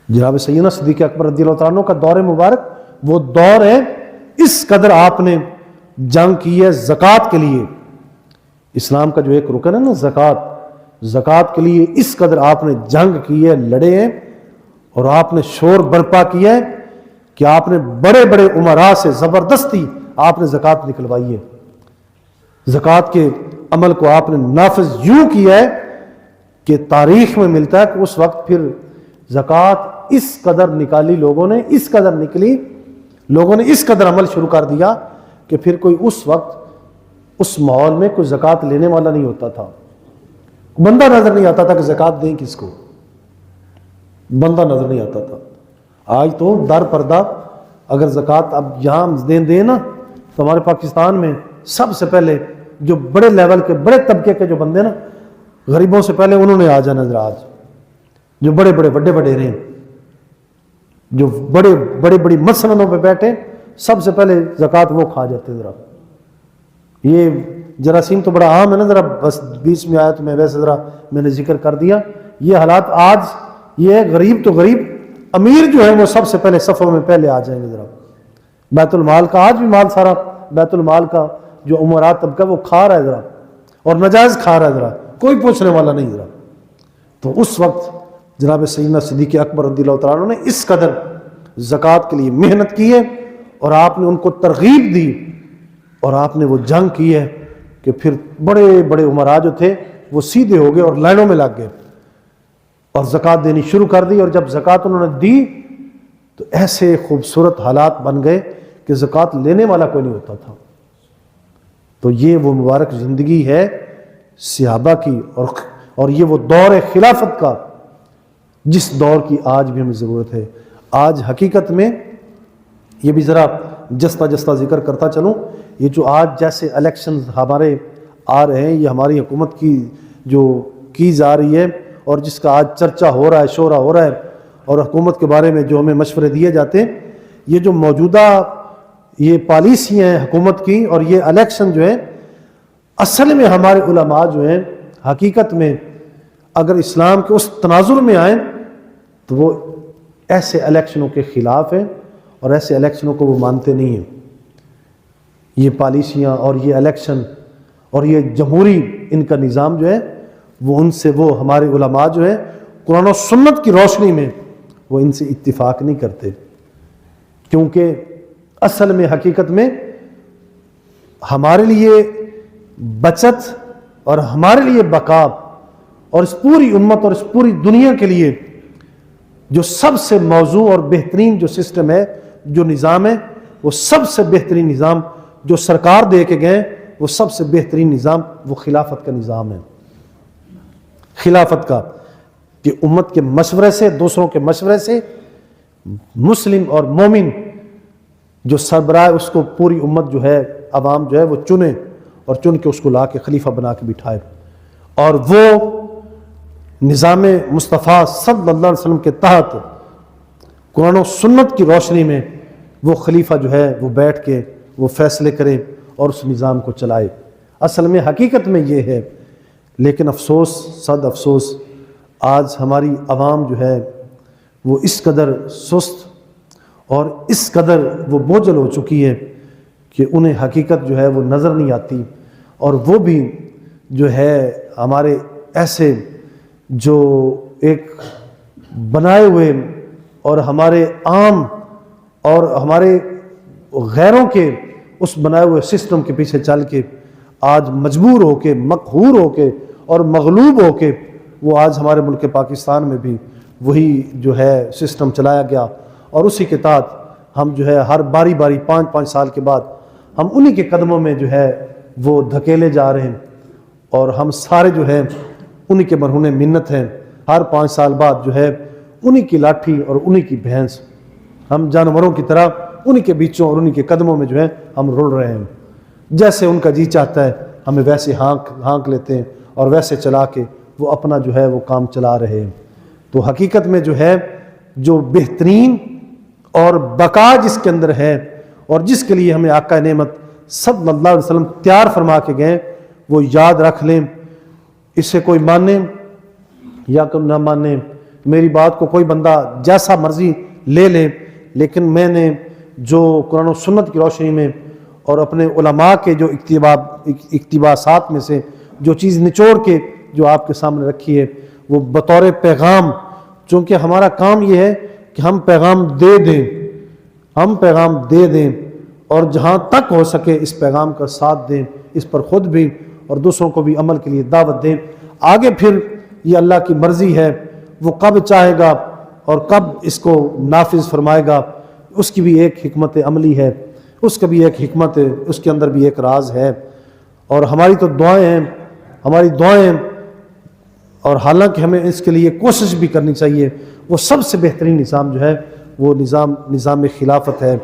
جناب سیدنا صدیق اکبر رضی اللہ تعالیٰ عنہ کا دور مبارک وہ دور ہے، اس قدر آپ نے جنگ کی ہے زکوٰۃ کے لیے. اسلام کا جو ایک رکن ہے نا زکوٰۃ کے لیے اس قدر آپ نے جنگ کی ہے، لڑے ہیں، اور آپ نے شور برپا کیا ہے کہ آپ نے بڑے بڑے امراء سے زبردستی آپ نے زکوٰۃ نکلوائی ہے. زکوٰۃ کے عمل کو آپ نے نافذ یوں کیا ہے کہ تاریخ میں ملتا ہے کہ اس وقت پھر زکوٰۃ اس قدر نکالی لوگوں نے، اس قدر نکلی لوگوں نے، اس قدر عمل شروع کر دیا کہ پھر کوئی اس وقت اس ماحول میں کوئی زکوٰۃ لینے والا نہیں ہوتا تھا. بندہ نظر نہیں آتا تھا کہ زکوٰۃ دیں کس کو، بندہ نظر نہیں آتا تھا. آج تو در پردہ اگر زکوٰۃ اب یہاں دیں نا تو ہمارے پاکستان میں سب سے پہلے جو بڑے لیول کے بڑے طبقے کے جو بندے نا غریبوں سے پہلے انہوں نے آ جانا. ذرا آج جو بڑے وڈیرے ہیں، جو بڑی مسندوں پہ بیٹھے، سب سے پہلے زکوٰۃ وہ کھا جاتے. ذرا یہ جراثیم تو بڑا عام ہے نا، ذرا بس بیچ میں آیا تو میں ویسے ذرا میں نے ذکر کر دیا. یہ حالات آج یہ ہے، غریب تو غریب، امیر جو ہے وہ سب سے پہلے صفوں میں پہلے آ جائیں گے. ذرا بیت المال کا آج بھی مال سارا بیت المال کا جو امراء طبقہ وہ کھا رہا ہے ذرا، اور ناجائز کھا رہا ہے ذرا، کوئی پوچھنے والا نہیں. ذرا تو اس وقت جناب سیدنا صدیق اکبر رضی اللہ تعالیٰ عنہ نے اس قدر زکوٰۃ کے لیے محنت کی ہے، اور آپ نے ان کو ترغیب دی، اور آپ نے وہ جنگ کی ہے کہ پھر بڑے امراء جو تھے وہ سیدھے ہو گئے اور لائنوں میں لگ گئے اور زکوٰۃ دینی شروع کر دی. اور جب زکوٰۃ انہوں نے دی تو ایسے خوبصورت حالات بن گئے کہ زکوٰۃ لینے والا کوئی نہیں ہوتا تھا. تو یہ وہ مبارک زندگی ہے صحابہ کی، اور یہ وہ دور خلافت کا جس دور کی آج بھی ہمیں ضرورت ہے. آج حقیقت میں یہ بھی ذرا جستا ذکر کرتا چلوں، یہ جو آج جیسے الیکشنز ہمارے آ رہے ہیں، یہ ہماری حکومت کی جو کی جا رہی ہے اور جس کا آج چرچا ہو رہا ہے، شورا ہو رہا ہے، اور حکومت کے بارے میں جو ہمیں مشورے دیے جاتے ہیں، یہ جو موجودہ یہ پالیسی ہیں حکومت کی اور یہ الیکشن جو ہے، اصل میں ہمارے علماء جو ہیں حقیقت میں اگر اسلام کے اس تناظر میں آئیں تو وہ ایسے الیکشنوں کے خلاف ہیں اور ایسے الیکشنوں کو وہ مانتے نہیں ہیں. یہ پالیسیاں اور یہ الیکشن اور یہ جمہوری ان کا نظام جو ہے وہ ان سے وہ ہمارے علماء جو ہے قرآن و سنت کی روشنی میں وہ ان سے اتفاق نہیں کرتے، کیونکہ اصل میں حقیقت میں ہمارے لیے بچت اور ہمارے لیے بقا اور اس پوری امت اور اس پوری دنیا کے لیے جو سب سے موزوں اور بہترین جو سسٹم ہے، جو نظام ہے، وہ سب سے بہترین نظام جو سرکار دے کے گئے، وہ سب سے بہترین نظام وہ خلافت کا نظام ہے. خلافت کا کہ امت کے مشورے سے، دوسروں کے مشورے سے مسلم اور مومن جو سربراہ اس کو پوری امت جو ہے عوام جو ہے وہ چنے اور چن کے اس کو لا کے خلیفہ بنا کے بٹھائے، اور وہ نظام مصطفیٰ صلی اللہ علیہ وسلم کے تحت قرآن و سنت کی روشنی میں وہ خلیفہ جو ہے وہ بیٹھ کے وہ فیصلے کرے اور اس نظام کو چلائے. اصل میں حقیقت میں یہ ہے، لیکن افسوس صد افسوس آج ہماری عوام جو ہے وہ اس قدر سست اور اس قدر وہ بوجھل ہو چکی ہے کہ انہیں حقیقت جو ہے وہ نظر نہیں آتی، اور وہ بھی جو ہے ہمارے ایسے جو ایک بنائے ہوئے اور ہمارے عام اور ہمارے غیروں کے اس بنائے ہوئے سسٹم کے پیچھے چل کے آج مجبور ہو کے، مقہور ہو کے اور مغلوب ہو کے وہ آج ہمارے ملک پاکستان میں بھی وہی جو ہے سسٹم چلایا گیا، اور اسی کے تحت ہم جو ہے ہر باری 5 سال کے بعد ہم انہی کے قدموں میں جو ہے وہ دھکیلے جا رہے ہیں، اور ہم سارے جو ہے انہی کے مرہون منت ہیں. ہر 5 سال بعد جو ہے انہی کی لاٹھی اور انہی کی بھینس، ہم جانوروں کی طرح انہی کے بیچوں اور انہی کے قدموں میں جو ہے ہم رول رہے ہیں. جیسے ان کا جی چاہتا ہے ہمیں ویسے ہانک لیتے ہیں اور ویسے چلا کے وہ اپنا جو ہے وہ کام چلا رہے ہیں. تو حقیقت میں جو ہے جو بہترین اور بقا جس کے اندر ہے اور جس کے لیے ہمیں آقا نعمت صلی اللہ علیہ وسلم تیار فرما کے گئے، وہ یاد رکھ لیں. اس سے کوئی مانے یا کوئی نہ مانے، میری بات کو کوئی بندہ جیسا مرضی لے لے، لیکن میں نے جو قرآن و سنت کی روشنی میں اور اپنے علماء کے جو اقتباسات میں سے جو چیز نچوڑ کے جو آپ کے سامنے رکھی ہے، وہ بطور پیغام، چونکہ ہمارا کام یہ ہے کہ ہم پیغام دے دیں اور جہاں تک ہو سکے اس پیغام کا ساتھ دیں، اس پر خود بھی اور دوسروں کو بھی عمل کے لیے دعوت دیں۔ آگے پھر یہ اللہ کی مرضی ہے، وہ کب چاہے گا اور کب اس کو نافذ فرمائے گا، اس کی بھی ایک حکمت عملی ہے، اس کا بھی ایک حکمت ہے، اس کے اندر بھی ایک راز ہے۔ اور ہماری تو دعائیں ہیں، اور حالانکہ ہمیں اس کے لیے کوشش بھی کرنی چاہیے۔ وہ سب سے بہترین نظام جو ہے وہ نظام خلافت ہے،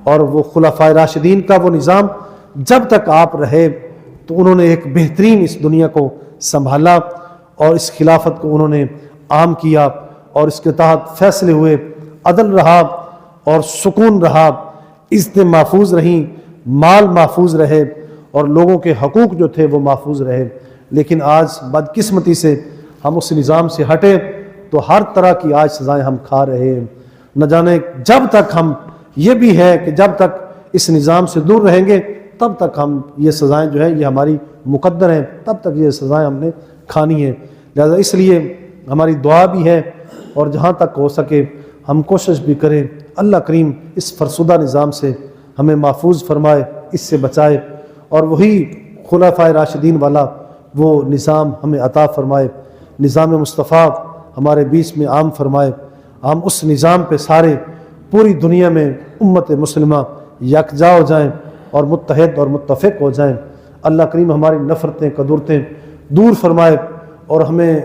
اور وہ خلفائے راشدین کا وہ نظام جب تک آپ رہے تو انہوں نے ایک بہترین اس دنیا کو سنبھالا، اور اس خلافت کو انہوں نے عام کیا، اور اس کے تحت فیصلے ہوئے، عدل رہا اور سکون رہا، عزتیں محفوظ رہیں، مال محفوظ رہے، اور لوگوں کے حقوق جو تھے وہ محفوظ رہے۔ لیکن آج بدقسمتی سے ہم اس نظام سے ہٹے تو ہر طرح کی آج سزائیں ہم کھا رہے ہیں۔ نہ جانے جب تک ہم، یہ بھی ہے کہ جب تک اس نظام سے دور رہیں گے تب تک ہم یہ سزائیں جو ہیں یہ ہماری مقدر ہیں، تب تک یہ سزائیں ہم نے کھانی ہیں۔ لہذا اس لیے ہماری دعا بھی ہے، اور جہاں تک ہو سکے ہم کوشش بھی کریں اللہ کریم اس فرسودہ نظام سے ہمیں محفوظ فرمائے، اس سے بچائے، اور وہی خلفائے راشدین والا وہ نظام ہمیں عطا فرمائے، نظام مصطفیٰ ہمارے بیچ میں عام فرمائے۔ ہم اس نظام پہ سارے پوری دنیا میں امت مسلمہ یکجا ہو جائیں اور متحد اور متفق ہو جائیں۔ اللہ کریم ہماری نفرتیں قدورتیں دور فرمائے، اور ہمیں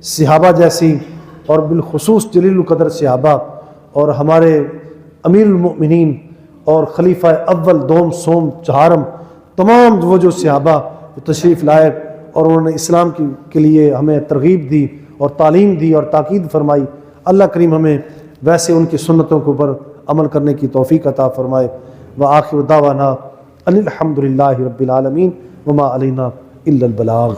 صحابہ جیسی، اور بالخصوص جلیل القدر صحابہ، اور ہمارے امیر المؤمنین اور خلیفہ اول دوم سوم چہارم، تمام وہ جو صحابہ تشریف لائے اور انہوں نے اسلام کے لیے ہمیں ترغیب دی اور تعلیم دی اور تاکید فرمائی، اللہ کریم ہمیں ویسے ان کی سنتوں کے اوپر عمل کرنے کی توفیق عطا فرمائے۔ وآخر دعوانا ان الحمد للہ رب العالمین وما علینا الا البلاغ۔